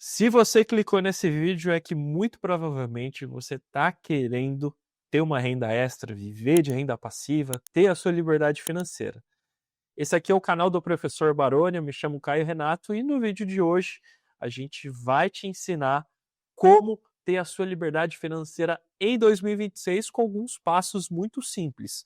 Se você clicou nesse vídeo é que muito provavelmente você está querendo ter uma renda extra, viver de renda passiva, ter a sua liberdade financeira. Esse aqui é o canal do Professor Baroni, eu me chamo Caio Renato e no vídeo de hoje a gente vai te ensinar como ter a sua liberdade financeira em 2026 com alguns passos muito simples.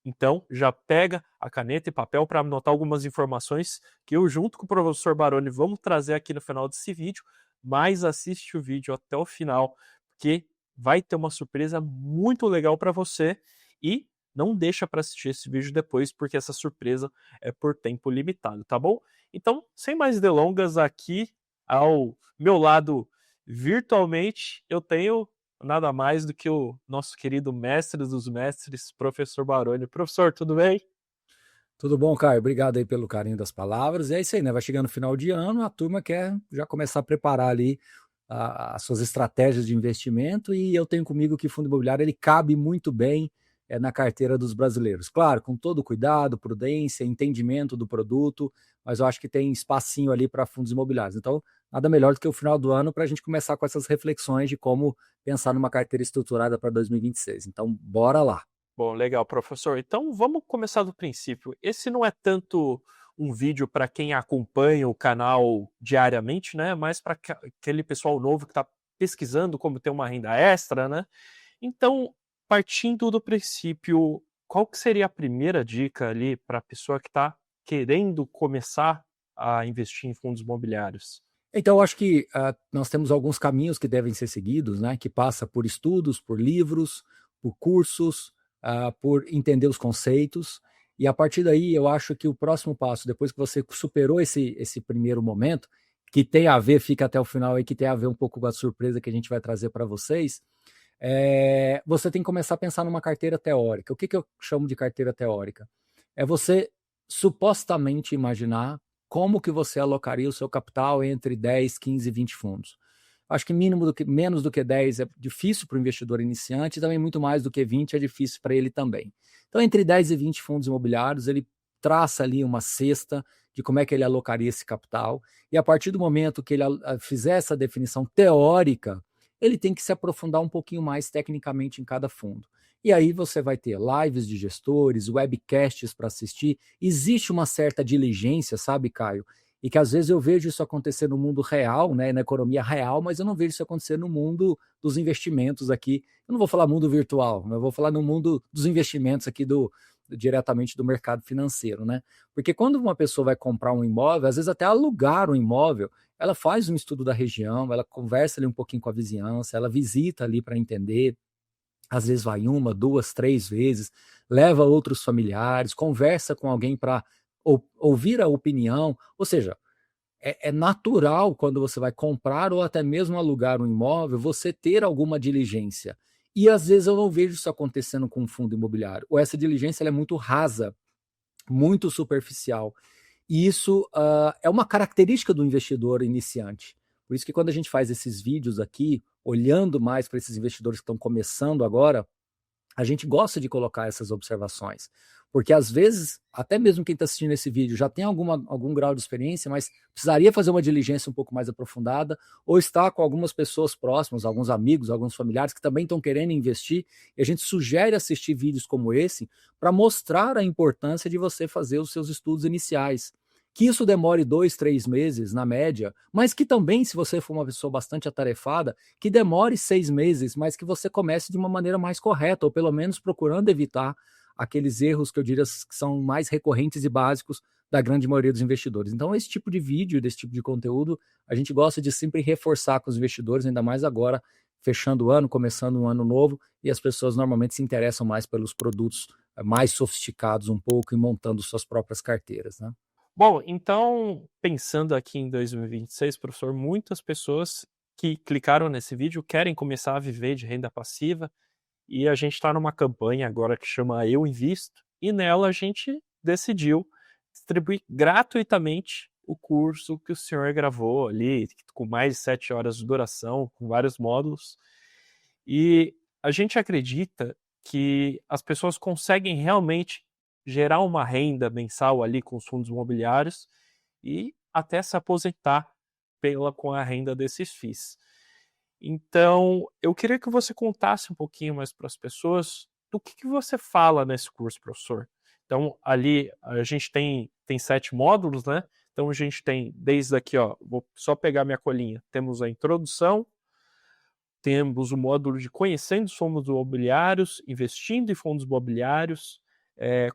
Então, já pega a caneta e papel para anotar algumas informações que eu, junto com o professor Baroni, vamos trazer aqui no final desse vídeo, mas assiste o vídeo até o final, porque vai ter uma surpresa muito legal para você e não deixa para assistir esse vídeo depois, porque essa surpresa é por tempo limitado, tá bom? Então, sem mais delongas, aqui ao meu lado virtualmente, eu tenho nada mais do que o nosso querido mestre dos mestres, professor Baroni. Professor, tudo bem? Tudo bom, Caio? Obrigado aí pelo carinho das palavras. E é isso aí, né? Vai chegando no final de ano, a turma quer já começar a preparar ali as suas estratégias de investimento e eu tenho comigo que o fundo imobiliário ele cabe muito bem na carteira dos brasileiros. Claro, com todo cuidado, prudência, entendimento do produto, mas eu acho que tem espacinho ali para fundos imobiliários. Então, nada melhor do que o final do ano para a gente começar com essas reflexões de como pensar numa carteira estruturada para 2026. Então, bora lá. Bom, legal, professor. Então vamos começar do princípio. Esse não é tanto um vídeo para quem acompanha o canal diariamente, né? Mas para aquele pessoal novo que está pesquisando como ter uma renda extra, né? Então, partindo do princípio, qual que seria a primeira dica ali para a pessoa que está querendo começar a investir em fundos imobiliários? Então, eu acho que nós temos alguns caminhos que devem ser seguidos, né? Que passa por estudos, por livros, por cursos, por entender os conceitos. E a partir daí, eu acho que o próximo passo, depois que você superou esse primeiro momento, que tem a ver, fica até o final aí, que tem a ver um pouco com a surpresa que a gente vai trazer para vocês, você tem que começar a pensar numa carteira teórica. O que eu chamo de carteira teórica? É você supostamente imaginar como que você alocaria o seu capital entre 10, 15 e 20 fundos. Acho que menos do que 10 é difícil para o investidor iniciante e também muito mais do que 20 é difícil para ele também. Então, entre 10 e 20 fundos imobiliários, ele traça ali uma cesta de como é que ele alocaria esse capital e a partir do momento que ele fizer essa definição teórica, ele tem que se aprofundar um pouquinho mais tecnicamente em cada fundo. E aí você vai ter lives de gestores, webcasts para assistir. Existe uma certa diligência, sabe, Caio? E que às vezes eu vejo isso acontecer no mundo real, né, na economia real, mas eu não vejo isso acontecer no mundo dos investimentos aqui. Eu não vou falar mundo virtual, mas eu vou falar no mundo dos investimentos aqui diretamente do mercado financeiro, né? Porque quando uma pessoa vai comprar um imóvel, às vezes até alugar um imóvel, ela faz um estudo da região, ela conversa ali um pouquinho com a vizinhança, ela visita ali para entender, às vezes vai uma, duas, três vezes, leva outros familiares, conversa com alguém para ouvir a opinião, ou seja, é natural quando você vai comprar ou até mesmo alugar um imóvel, você ter alguma diligência. E às vezes eu não vejo isso acontecendo com um fundo imobiliário, ou essa diligência ela é muito rasa, muito superficial. E isso é uma característica do investidor iniciante. Por isso que quando a gente faz esses vídeos aqui, olhando mais para esses investidores que estão começando agora, a gente gosta de colocar essas observações. Porque às vezes, até mesmo quem está assistindo esse vídeo já tem algum grau de experiência, mas precisaria fazer uma diligência um pouco mais aprofundada, ou está com algumas pessoas próximas, alguns amigos, alguns familiares que também estão querendo investir, e a gente sugere assistir vídeos como esse para mostrar a importância de você fazer os seus estudos iniciais. Que isso demore 2, 3 meses, na média, mas que também, se você for uma pessoa bastante atarefada, que demore 6 meses, mas que você comece de uma maneira mais correta, ou pelo menos procurando evitar aqueles erros que eu diria que são mais recorrentes e básicos da grande maioria dos investidores. Então, esse tipo de vídeo, desse tipo de conteúdo, a gente gosta de sempre reforçar com os investidores, ainda mais agora, fechando o ano, começando um ano novo, e as pessoas normalmente se interessam mais pelos produtos mais sofisticados um pouco e montando suas próprias carteiras, né? Bom, então, pensando aqui em 2026, professor, muitas pessoas que clicaram nesse vídeo querem começar a viver de renda passiva e a gente está numa campanha agora que chama Eu Invisto e nela a gente decidiu distribuir gratuitamente o curso que o senhor gravou ali, com mais de 7 horas de duração, com vários módulos. E a gente acredita que as pessoas conseguem realmente gerar uma renda mensal ali com os fundos imobiliários e até se aposentar com a renda desses FIIs. Então, eu queria que você contasse um pouquinho mais para as pessoas do que você fala nesse curso, professor. Então, ali a gente tem 7 módulos, né? Então, a gente tem desde aqui, ó, vou só pegar minha colinha, temos a introdução, temos o módulo de conhecendo os fundos imobiliários, investindo em fundos imobiliários,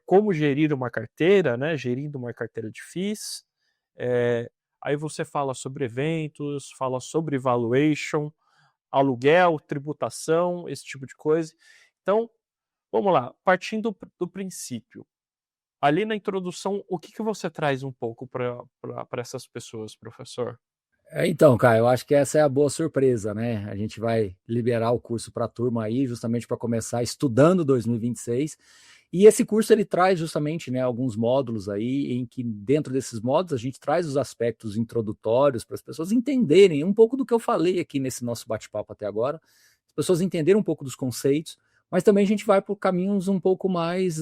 como gerir uma carteira, né? Gerindo uma carteira de FIIs. Aí você fala sobre eventos, fala sobre valuation, aluguel, tributação, esse tipo de coisa. Então, vamos lá, partindo do princípio. Ali na introdução, o que você traz um pouco para essas pessoas, professor? Então, cara, eu acho que essa é a boa surpresa, né? A gente vai liberar o curso para a turma aí, justamente para começar estudando 2026. E esse curso ele traz justamente, né, alguns módulos aí, em que dentro desses módulos a gente traz os aspectos introdutórios para as pessoas entenderem um pouco do que eu falei aqui nesse nosso bate-papo até agora, as pessoas entenderem um pouco dos conceitos, mas também a gente vai por caminhos um pouco mais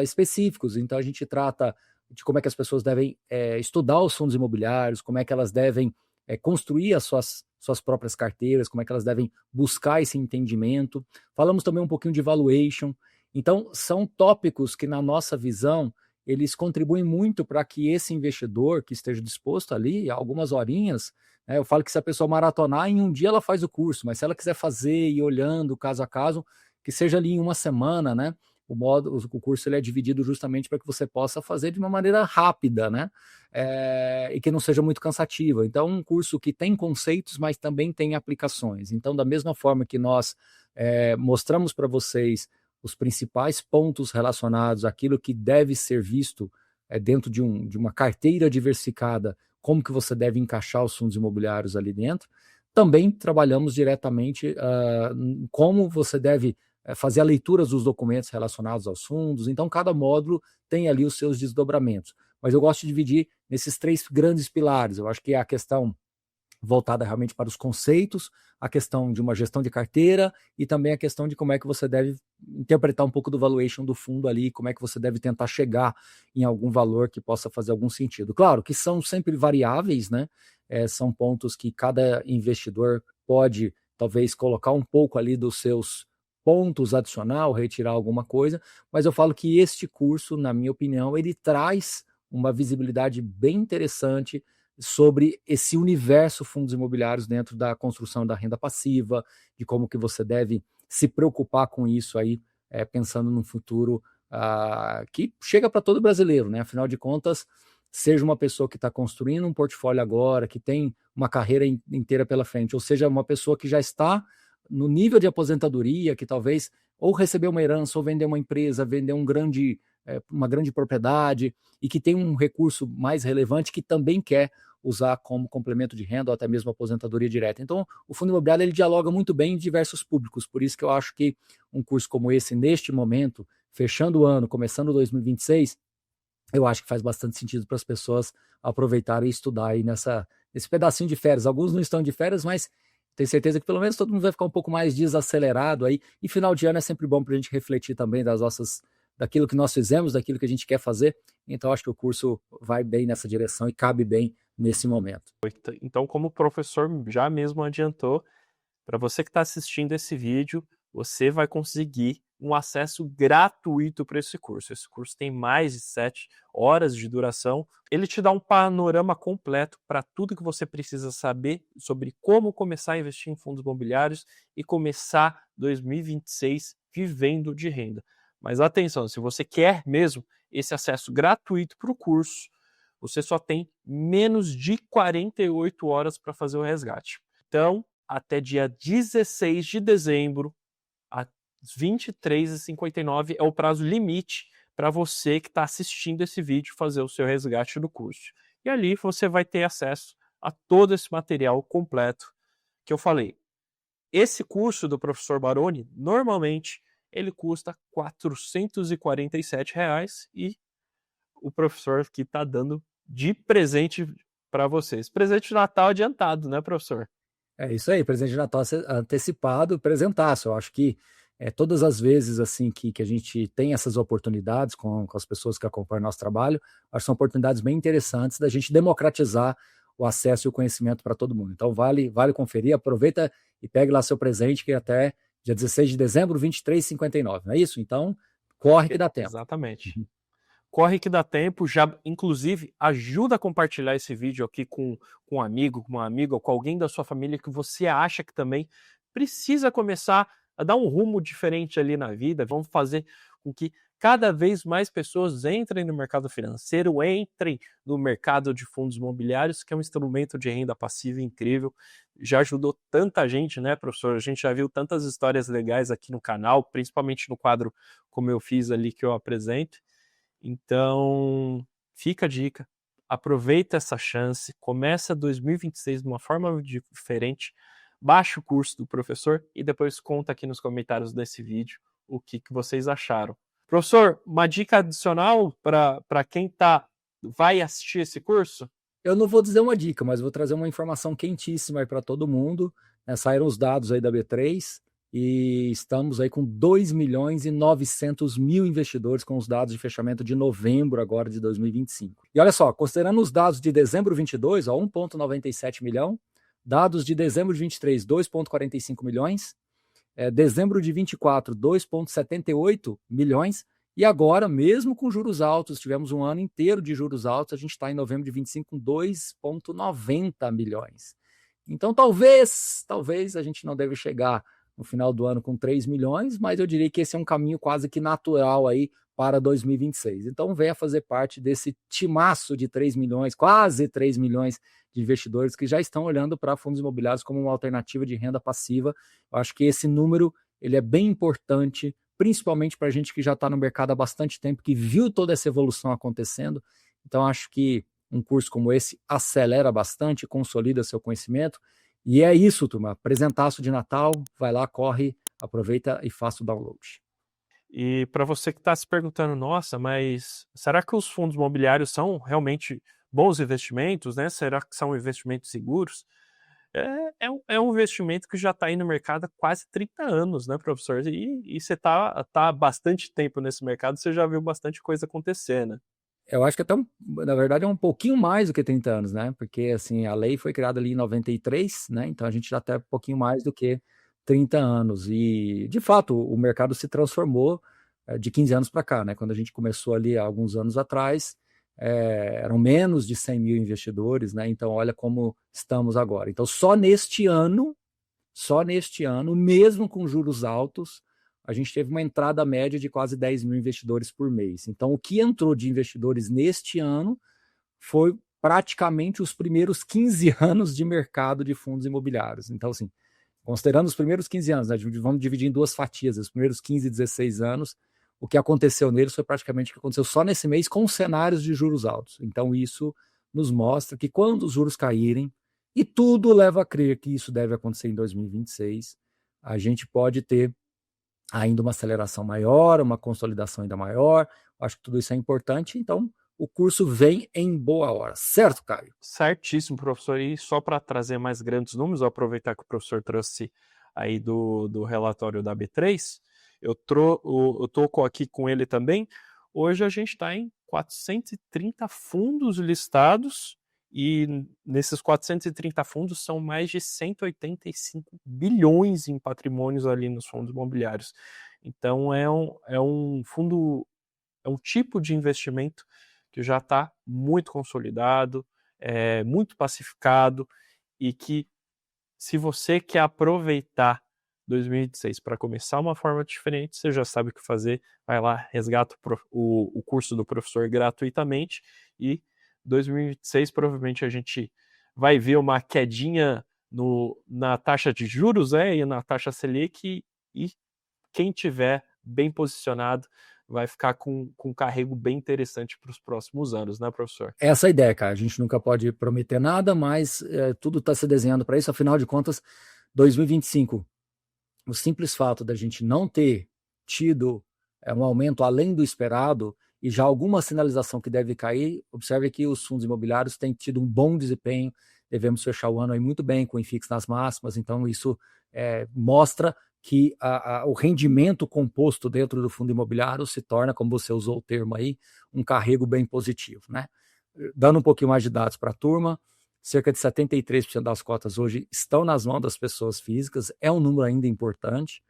específicos. Então a gente trata de como é que as pessoas devem estudar os fundos imobiliários, como é que elas devem construir as suas próprias carteiras, como é que elas devem buscar esse entendimento. Falamos também um pouquinho de valuation. Então, são tópicos que, na nossa visão, eles contribuem muito para que esse investidor que esteja disposto ali, algumas horinhas, né, eu falo que se a pessoa maratonar, em um dia ela faz o curso, mas se ela quiser fazer e ir olhando caso a caso, que seja ali em uma semana, né? O curso ele é dividido justamente para que você possa fazer de uma maneira rápida, né? E que não seja muito cansativa. Então, um curso que tem conceitos, mas também tem aplicações. Então, da mesma forma que nós mostramos para vocês os principais pontos relacionados àquilo que deve ser visto dentro de uma carteira diversificada, como que você deve encaixar os fundos imobiliários ali dentro, também trabalhamos diretamente como você deve fazer a leitura dos documentos relacionados aos fundos. Então, cada módulo tem ali os seus desdobramentos. Mas eu gosto de dividir nesses 3 grandes pilares. Eu acho que é a questão voltada realmente para os conceitos, a questão de uma gestão de carteira e também a questão de como é que você deve interpretar um pouco do valuation do fundo ali, como é que você deve tentar chegar em algum valor que possa fazer algum sentido. Claro que são sempre variáveis, né? São pontos que cada investidor pode, talvez, colocar um pouco ali dos seus pontos adicional, retirar alguma coisa, mas eu falo que este curso, na minha opinião, ele traz uma visibilidade bem interessante sobre esse universo fundos imobiliários dentro da construção da renda passiva, de como que você deve se preocupar com isso aí, pensando no futuro que chega para todo brasileiro, né? Afinal de contas, seja uma pessoa que está construindo um portfólio agora, que tem uma carreira inteira pela frente, ou seja, uma pessoa que já está no nível de aposentadoria, que talvez ou recebeu uma herança, ou vender uma empresa, vender uma grande propriedade, e que tem um recurso mais relevante que também quer usar como complemento de renda ou até mesmo aposentadoria direta. Então, o fundo imobiliário ele dialoga muito bem em diversos públicos, por isso que eu acho que um curso como esse, neste momento, fechando o ano, começando 2026, eu acho que faz bastante sentido para as pessoas aproveitarem e estudar aí nesse pedacinho de férias. Alguns não estão de férias, mas tenho certeza que pelo menos todo mundo vai ficar um pouco mais desacelerado aí. E final de ano é sempre bom para a gente refletir também daquilo que nós fizemos, daquilo que a gente quer fazer. Então, acho que o curso vai bem nessa direção e cabe bem nesse momento. Então, como o professor já mesmo adiantou, para você que está assistindo esse vídeo, você vai conseguir um acesso gratuito para esse curso. Esse curso tem mais de 7 horas de duração. Ele te dá um panorama completo para tudo que você precisa saber sobre como começar a investir em fundos imobiliários e começar 2026 vivendo de renda. Mas atenção, se você quer mesmo esse acesso gratuito para o curso, você só tem menos de 48 horas para fazer o resgate. Então, até dia 16 de dezembro, às 23h59, é o prazo limite para você que está assistindo esse vídeo fazer o seu resgate do curso. E ali você vai ter acesso a todo esse material completo que eu falei. Esse curso do professor Baroni, normalmente, ele custa R$ 447 e o professor que está dando de presente para vocês. Presente de Natal adiantado, né, professor? É isso aí, presente de Natal antecipado, presentaço. Eu acho que todas as vezes assim que a gente tem essas oportunidades com as pessoas que acompanham nosso trabalho, acho que são oportunidades bem interessantes da gente democratizar o acesso e o conhecimento para todo mundo. Então vale conferir, aproveita e pegue lá seu presente, que até dia 16 de dezembro, 23h59, não é isso? Então, corre que dá tempo. Exatamente. Corre que dá tempo, já inclusive ajuda a compartilhar esse vídeo aqui com um amigo, com uma amiga, ou com alguém da sua família que você acha que também precisa começar a dar um rumo diferente ali na vida. Vamos fazer com que cada vez mais pessoas entrem no mercado financeiro, entrem no mercado de fundos imobiliários, que é um instrumento de renda passiva incrível. Já ajudou tanta gente, né, professor? A gente já viu tantas histórias legais aqui no canal, principalmente no quadro como eu fiz ali, que eu apresento. Então, fica a dica, aproveita essa chance, começa 2026 de uma forma diferente, baixa o curso do professor e depois conta aqui nos comentários desse vídeo o que vocês acharam. Professor, uma dica adicional para quem vai assistir esse curso? Eu não vou dizer uma dica, mas vou trazer uma informação quentíssima aí para todo mundo. Saíram os dados aí da B3, e estamos aí com 2.900.000 investidores com os dados de fechamento de novembro agora de 2025. E olha só, considerando os dados de dezembro 22, 1,97 milhão, dados de dezembro de 23, 2,45 milhões, dezembro de 24, 2,78 milhões, e agora, mesmo com juros altos, tivemos um ano inteiro de juros altos, a gente está em novembro de 25 com 2,90 milhões. Então, talvez a gente não deve chegar no final do ano com 3 milhões, mas eu diria que esse é um caminho quase que natural aí para 2026. Então venha fazer parte desse timaço de 3 milhões, quase 3 milhões de investidores que já estão olhando para fundos imobiliários como uma alternativa de renda passiva. Eu acho que esse número ele é bem importante, principalmente para a gente que já está no mercado há bastante tempo, que viu toda essa evolução acontecendo. Então acho que um curso como esse acelera bastante, consolida seu conhecimento. E é isso, turma. Presentaço de Natal, vai lá, corre, aproveita e faça o download. E para você que está se perguntando, nossa, mas será que os fundos imobiliários são realmente bons investimentos, né? Será que são investimentos seguros? É um investimento que já está aí no mercado há quase 30 anos, né, professor? E você está há bastante tempo nesse mercado, você já viu bastante coisa acontecer, né? Eu acho que até, na verdade, é um pouquinho mais do que 30 anos, né? Porque, assim, a lei foi criada ali em 93, né? Então a gente já tem um pouquinho mais do que 30 anos. E, de fato, o mercado se transformou de 15 anos para cá, né? Quando a gente começou ali há alguns anos atrás, eram menos de 100 mil investidores, né? Então, olha como estamos agora. Então, só neste ano, mesmo com juros altos, a gente teve uma entrada média de quase 10 mil investidores por mês. Então, o que entrou de investidores neste ano foi praticamente os primeiros 15 anos de mercado de fundos imobiliários. Então, assim, considerando os primeiros 15 anos, né, vamos dividir em duas fatias, os primeiros 15 e 16 anos, o que aconteceu neles foi praticamente o que aconteceu só nesse mês com cenários de juros altos. Então, isso nos mostra que quando os juros caírem, e tudo leva a crer que isso deve acontecer em 2026, a gente pode ter ainda uma aceleração maior, uma consolidação ainda maior. Acho que tudo isso é importante, então o curso vem em boa hora, certo, Caio? Certíssimo, professor. E só para trazer mais grandes números, vou aproveitar que o professor trouxe aí do relatório da B3, eu estou aqui com ele também. Hoje a gente está em 430 fundos listados, e nesses 430 fundos são mais de 185 bilhões em patrimônios ali nos fundos imobiliários. Então é um fundo, é um tipo de investimento que já está muito consolidado, muito pacificado, e que, se você quer aproveitar 2026 para começar uma forma diferente, você já sabe o que fazer, vai lá, resgata o curso do professor gratuitamente, e 2026 provavelmente a gente vai ver uma quedinha na taxa de juros, e na taxa Selic, e quem tiver bem posicionado vai ficar com um carrego bem interessante para os próximos anos, né, professor? Essa é a ideia, cara. A gente nunca pode prometer nada, mas tudo está se desenhando para isso. Afinal de contas, 2025, o simples fato da gente não ter tido um aumento além do esperado e já alguma sinalização que deve cair, observe que os fundos imobiliários têm tido um bom desempenho, devemos fechar o ano aí muito bem, com o IFIX nas máximas, então isso mostra que o rendimento composto dentro do fundo imobiliário se torna, como você usou o termo aí, um carrego bem positivo, né? Dando um pouquinho mais de dados para a turma, cerca de 73% das cotas hoje estão nas mãos das pessoas físicas, é um número ainda importante,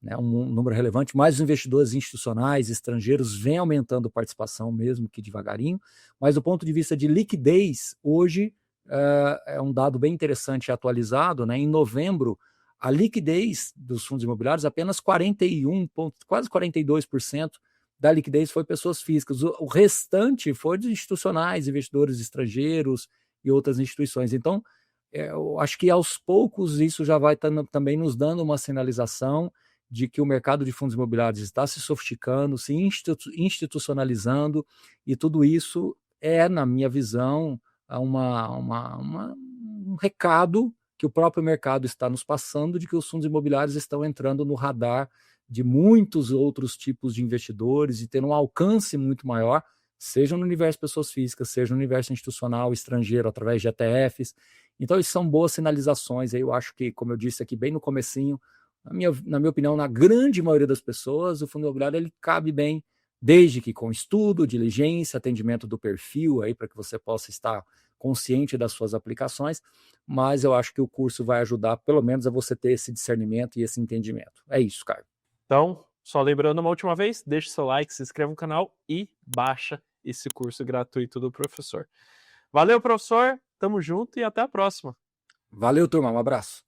né, um número relevante, mas os investidores institucionais, estrangeiros, vêm aumentando participação, mesmo que devagarinho, mas do ponto de vista de liquidez, hoje é um dado bem interessante atualizado, né, em novembro, a liquidez dos fundos imobiliários, apenas 41, quase 42% da liquidez foi pessoas físicas, o restante foi de institucionais, investidores estrangeiros e outras instituições. Então, eu acho que aos poucos isso já vai também nos dando uma sinalização de que o mercado de fundos imobiliários está se sofisticando, se institucionalizando, e tudo isso é, na minha visão, um recado que o próprio mercado está nos passando de que os fundos imobiliários estão entrando no radar de muitos outros tipos de investidores e tendo um alcance muito maior, seja no universo de pessoas físicas, seja no universo institucional, estrangeiro, através de ETFs. Então, isso são boas sinalizações. Eu acho que, como eu disse aqui bem no comecinho, na minha opinião, na grande maioria das pessoas, o fundo imobiliário ele cabe bem, desde que com estudo, diligência, atendimento do perfil, aí para que você possa estar consciente das suas aplicações, mas eu acho que o curso vai ajudar, pelo menos, a você ter esse discernimento e esse entendimento. É isso, Caio. Então, só lembrando uma última vez, deixe seu like, se inscreva no canal e baixa esse curso gratuito do professor. Valeu, professor, tamo junto e até a próxima. Valeu, turma, um abraço.